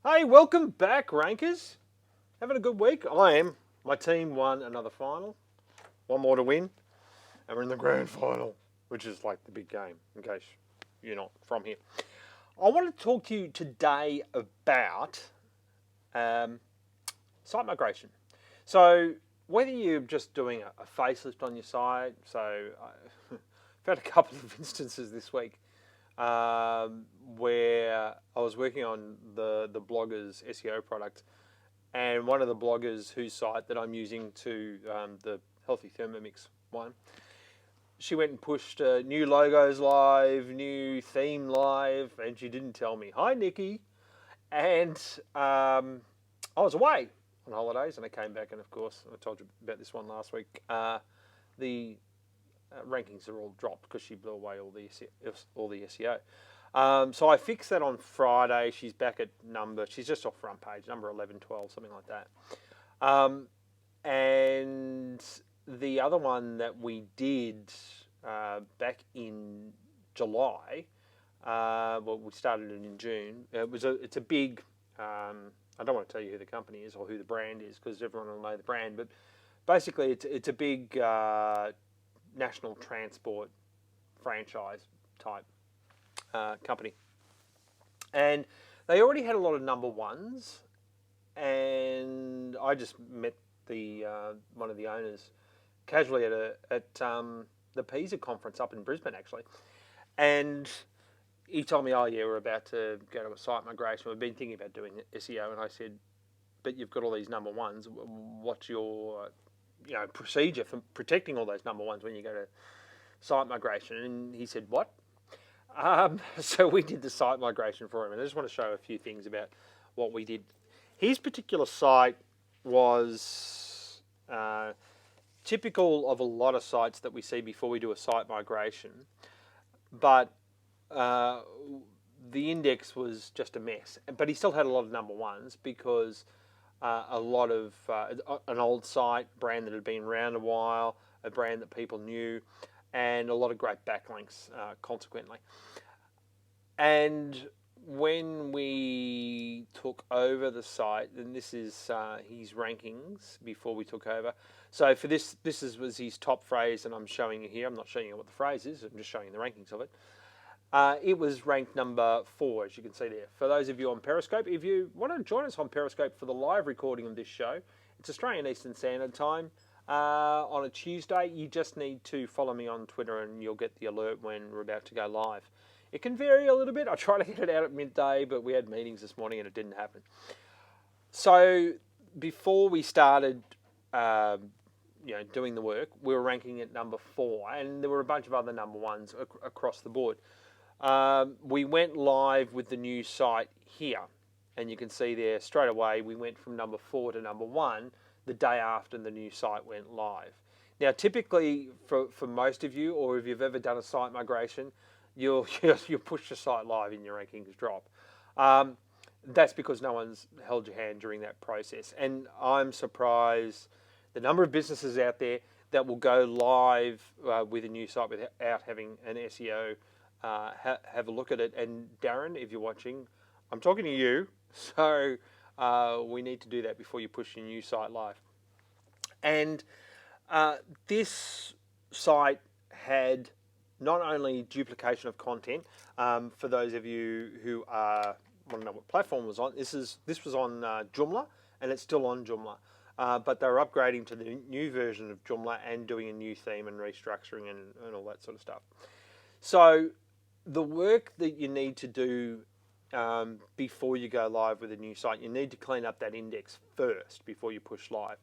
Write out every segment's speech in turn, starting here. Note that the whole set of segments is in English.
Hey, welcome back, Rankers. Having a good week? I am. My team won another final. One more to win. And we're in the grand final, which is like the big game, in case you're not from here. I want to talk to you today about site migration. So, whether you're just doing a facelift on your site, so I've had a couple of instances this week where I was working on the blogger's SEO product, and one of the bloggers whose site that I'm using to the Healthy Thermomix one, she went and pushed new logos live, new theme live, and she didn't tell me. Hi, Nikki. And I was away on holidays, and I came back, and of course, I told you about this one last week. The rankings are all dropped because she blew away all the SEO. So I fixed that on Friday. She's back at she's just off front page, number 11, 12, something like that. And the other one that we did back in July, well, we started it in June. It's a big, I don't want to tell you who the company is or who the brand is because everyone will know the brand, but basically it's a big national transport franchise type company. And they already had a lot of number ones, and I just met the one of the owners casually at the PISA conference up in Brisbane, actually. And he told me, oh, yeah, we're about to go to a site migration. We've been thinking about doing SEO. And I said, but you've got all these number ones. What's your procedure for protecting all those number ones when you go to site migration? And he said, what? So we did the site migration for him. And I just want to show a few things about what we did. His particular site was typical of a lot of sites that we see before we do a site migration, but the index was just a mess. But he still had a lot of number ones because a lot of an old site, brand that had been around a while, a brand that people knew, and a lot of great backlinks consequently. And when we took over the site, and this is his rankings before we took over. So for this was his top phrase, and I'm showing you here. I'm not showing you what the phrase is. I'm just showing you the rankings of it. It was ranked number 4, as you can see there. For those of you on Periscope, if you want to join us on Periscope for the live recording of this show, it's Australian Eastern Standard Time on a Tuesday. You just need to follow me on Twitter and you'll get the alert when we're about to go live. It can vary a little bit. I try to get it out at midday, but we had meetings this morning and it didn't happen. So before we started doing the work, we were ranking at number 4, and there were a bunch of other number ones across the board. We went live with the new site here, and you can see there straight away we went from number 4 to number 1 the day after the new site went live. Now, typically for most of you, or if you've ever done a site migration, you'll push the site live and your rankings drop. That's because no one's held your hand during that process, and I'm surprised the number of businesses out there that will go live with a new site without having an SEO. Have a look at it. And Darren, if you're watching, I'm talking to you. So we need to do that before you push your new site live. And this site had not only duplication of content. For those of you who want to know what platform it was on, this was on Joomla, and it's still on Joomla. But they're upgrading to the new version of Joomla and doing a new theme and restructuring and all that sort of stuff. So the work that you need to do before you go live with a new site, you need to clean up that index first before you push live.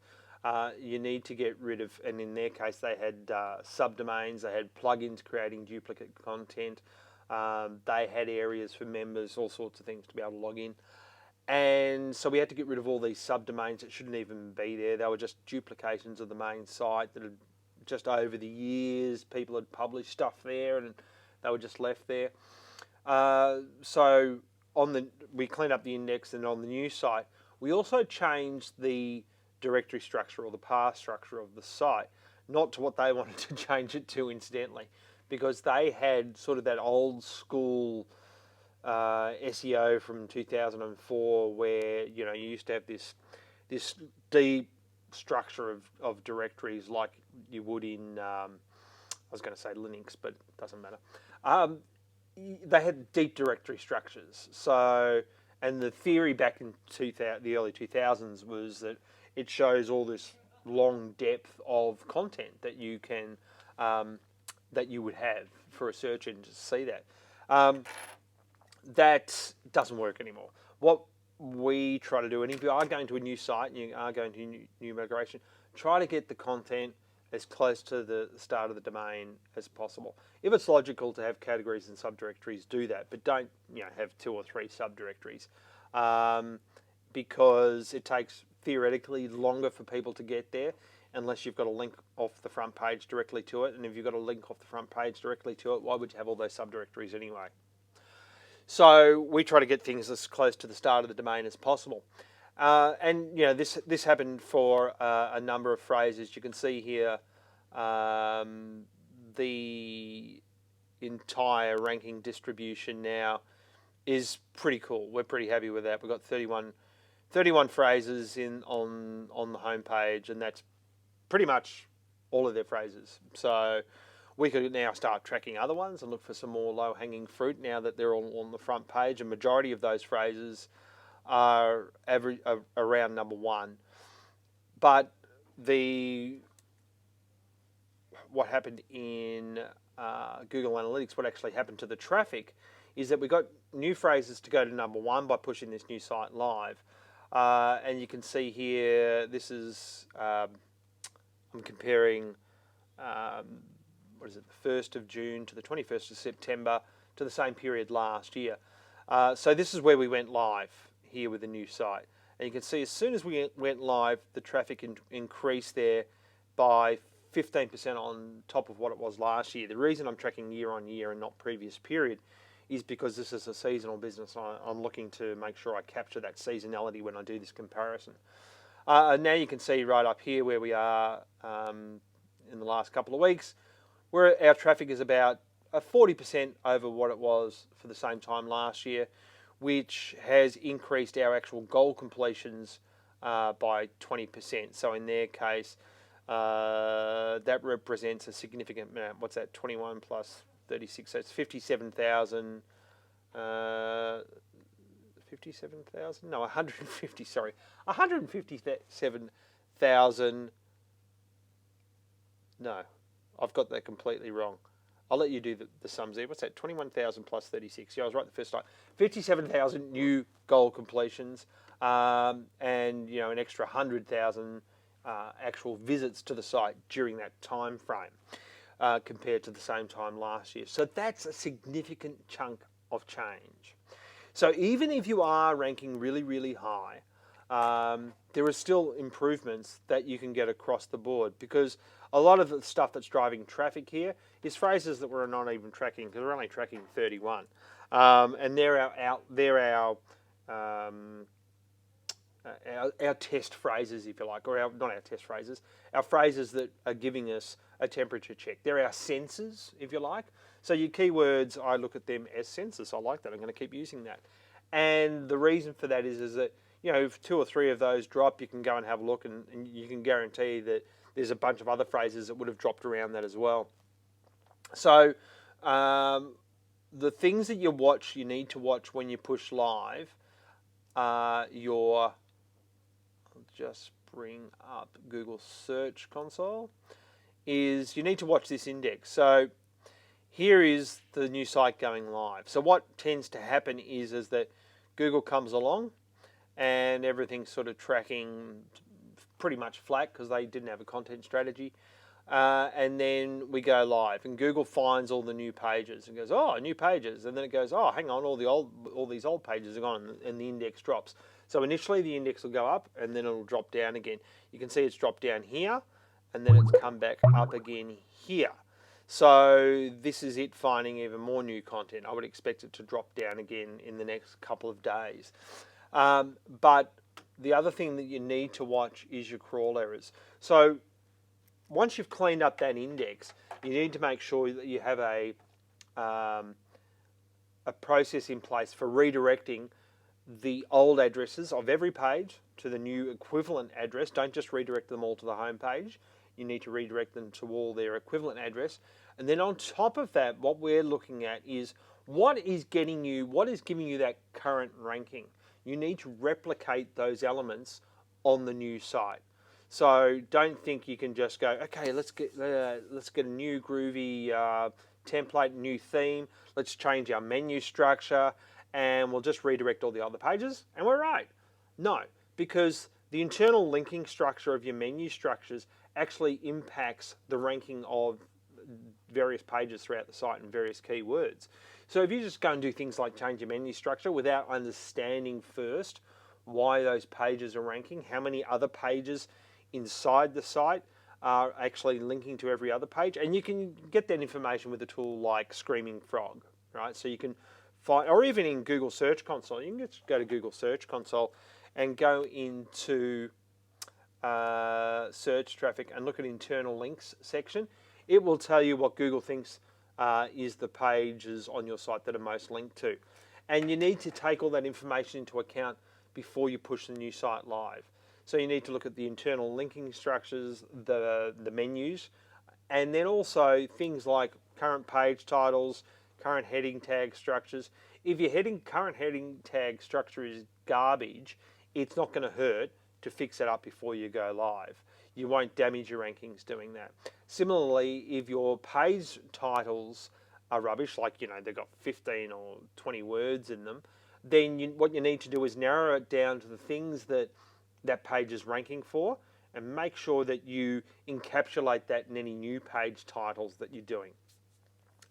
You need to get rid of, and in their case, they had subdomains, they had plugins creating duplicate content, they had areas for members, all sorts of things to be able to log in. And so we had to get rid of all these subdomains that shouldn't even be there. They were just duplications of the main site that had just over the years, people had published stuff there and they were just left there. So we cleaned up the index, and on the new site, we also changed the directory structure or the path structure of the site, not to what they wanted to change it to, incidentally, because they had sort of that old school SEO from 2004, where you used to have this deep structure of directories like you would in I was going to say Linux, but it doesn't matter. They had deep directory structures. So, and the theory back in the early 2000s was that it shows all this long depth of content that you can that you would have for a search engine to see that. That doesn't work anymore. What we try to do, and if you are going to a new site and you are going to new migration, try to get the content as close to the start of the domain as possible. If it's logical to have categories and subdirectories, do that, but don't have 2 or 3 subdirectories, because it takes theoretically longer for people to get there unless you've got a link off the front page directly to it. And if you've got a link off the front page directly to it, why would you have all those subdirectories anyway? So we try to get things as close to the start of the domain as possible. And this happened for a number of phrases. You can see here the entire ranking distribution now is pretty cool. We're pretty happy with that. We've got 31 phrases on the home page, and that's pretty much all of their phrases. So we could now start tracking other ones and look for some more low-hanging fruit now that they're all on the front page. A majority of those phrases are around number 1. But what happened in Google Analytics, what actually happened to the traffic, is that we got new phrases to go to number 1 by pushing this new site live. And you can see here, this is, I'm comparing, what is it, the 1st of June to the 21st of September to the same period last year. So this is where we went live here with the new site. And you can see as soon as we went live, the traffic increased there by 15% on top of what it was last year. The reason I'm tracking year on year and not previous period is because this is a seasonal business. I'm looking to make sure I capture that seasonality when I do this comparison. Now you can see right up here where we are in the last couple of weeks, where our traffic is about 40% over what it was for the same time last year, which has increased our actual goal completions by 20%. So in their case, that represents a significant amount. What's that? 21 plus 36. So it's 57,000. 57,000? No, 150. Sorry, 157,000. No, I've got that completely wrong. I'll let you do the sums there. What's that? 21,000 plus 36. Yeah, I was right the first time. 57,000 new goal completions, and an extra 100,000 actual visits to the site during that time frame compared to the same time last year. So that's a significant chunk of change. So even if you are ranking really, really high, there are still improvements that you can get across the board, because a lot of the stuff that's driving traffic here is phrases that we're not even tracking, because we're only tracking 31, and they're our test phrases, if you like, or not our test phrases, our phrases that are giving us a temperature check. They're our sensors, if you like. So your keywords, I look at them as sensors. I like that. I'm going to keep using that. And the reason for that is that, if 2 or 3 of those drop, you can go and have a look, and you can guarantee that there's a bunch of other phrases that would have dropped around that as well. So the things that you need to watch when you push live are I'll just bring up Google Search Console, is you need to watch this index. So here is the new site going live. So what tends to happen is that Google comes along and everything's sort of tracking pretty much flat because they didn't have a content strategy. And then we go live, and Google finds all the new pages and goes, oh, new pages. And then it goes, oh, hang on, all these old pages are gone, and the index drops. So initially the index will go up, and then it'll drop down again. You can see it's dropped down here, and then it's come back up again here. So this is it finding even more new content. I would expect it to drop down again in the next couple of days. But the other thing that you need to watch is your crawl errors. So once you've cleaned up that index, you need to make sure that you have a process in place for redirecting the old addresses of every page to the new equivalent address. Don't just redirect them all to the home page. You need to redirect them to all their equivalent address. And then on top of that, what we're looking at is what is giving you that current ranking. You need to replicate those elements on the new site. So don't think you can just go, okay, let's get a new groovy template, new theme. Let's change our menu structure, and we'll just redirect all the other pages, and we're right. No, because the internal linking structure of your menu structures actually impacts the ranking of various pages throughout the site and various keywords. So if you just go and do things like change your menu structure without understanding first why those pages are ranking, how many other pages inside the site are actually linking to every other page, and you can get that information with a tool like Screaming Frog, right? So you can find, or even in Google Search Console, you can just go to Google Search Console and go into search traffic and look at internal links section. It will tell you what Google thinks is the pages on your site that are most linked to. And you need to take all that information into account before you push the new site live. So you need to look at the internal linking structures, the menus, and then also things like current page titles, current heading tag structures. If your current heading tag structure is garbage, it's not going to hurt to fix it up before you go live. You won't damage your rankings doing that. Similarly, if your page titles are rubbish, like they've got 15 or 20 words in them, then what you need to do is narrow it down to the things that page is ranking for, and make sure that you encapsulate that in any new page titles that you're doing.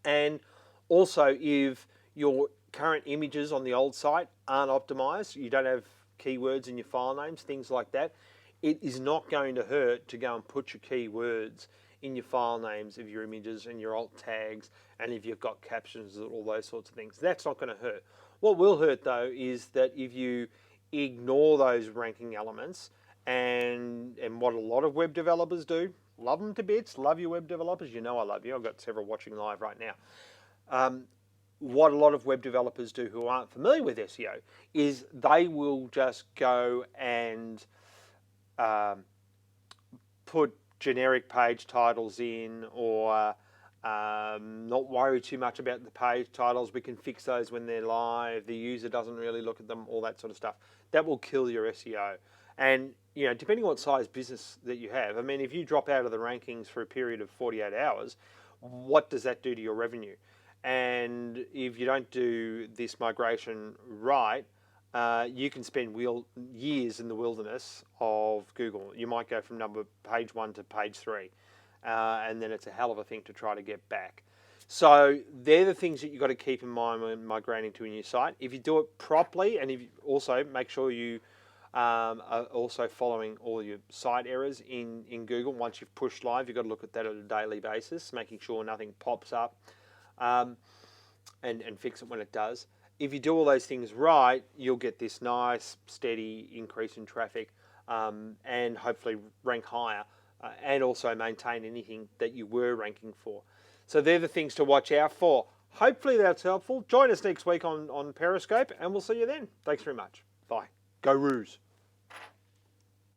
And also, if your current images on the old site aren't optimized, you don't have keywords in your file names, things like that, it is not going to hurt to go and put your keywords in your file names of your images and your alt tags, and if you've got captions and all those sorts of things. That's not going to hurt. What will hurt though is that if you ignore those ranking elements, and what a lot of web developers do, love them to bits, love you web developers, you know I love you, I've got several watching live right now. What a lot of web developers do who aren't familiar with SEO is they will just go and put generic page titles in, or not worry too much about the page titles. We can fix those when they're live. The user doesn't really look at them, all that sort of stuff. That will kill your SEO. And depending on what size business that you have, I mean, if you drop out of the rankings for a period of 48 hours, what does that do to your revenue? And if you don't do this migration right, you can spend years in the wilderness of Google. You might go from page 1 to page 3, and then it's a hell of a thing to try to get back. So they're the things that you've got to keep in mind when migrating to a new site. If you do it properly, and if you also make sure you are also following all your site errors in Google. Once you've pushed live, you've got to look at that on a daily basis, making sure nothing pops up, and fix it when it does. If you do all those things right, you'll get this nice, steady increase in traffic, and hopefully rank higher, and also maintain anything that you were ranking for. So they're the things to watch out for. Hopefully that's helpful. Join us next week on Periscope, and we'll see you then. Thanks very much. Bye. Go Roos.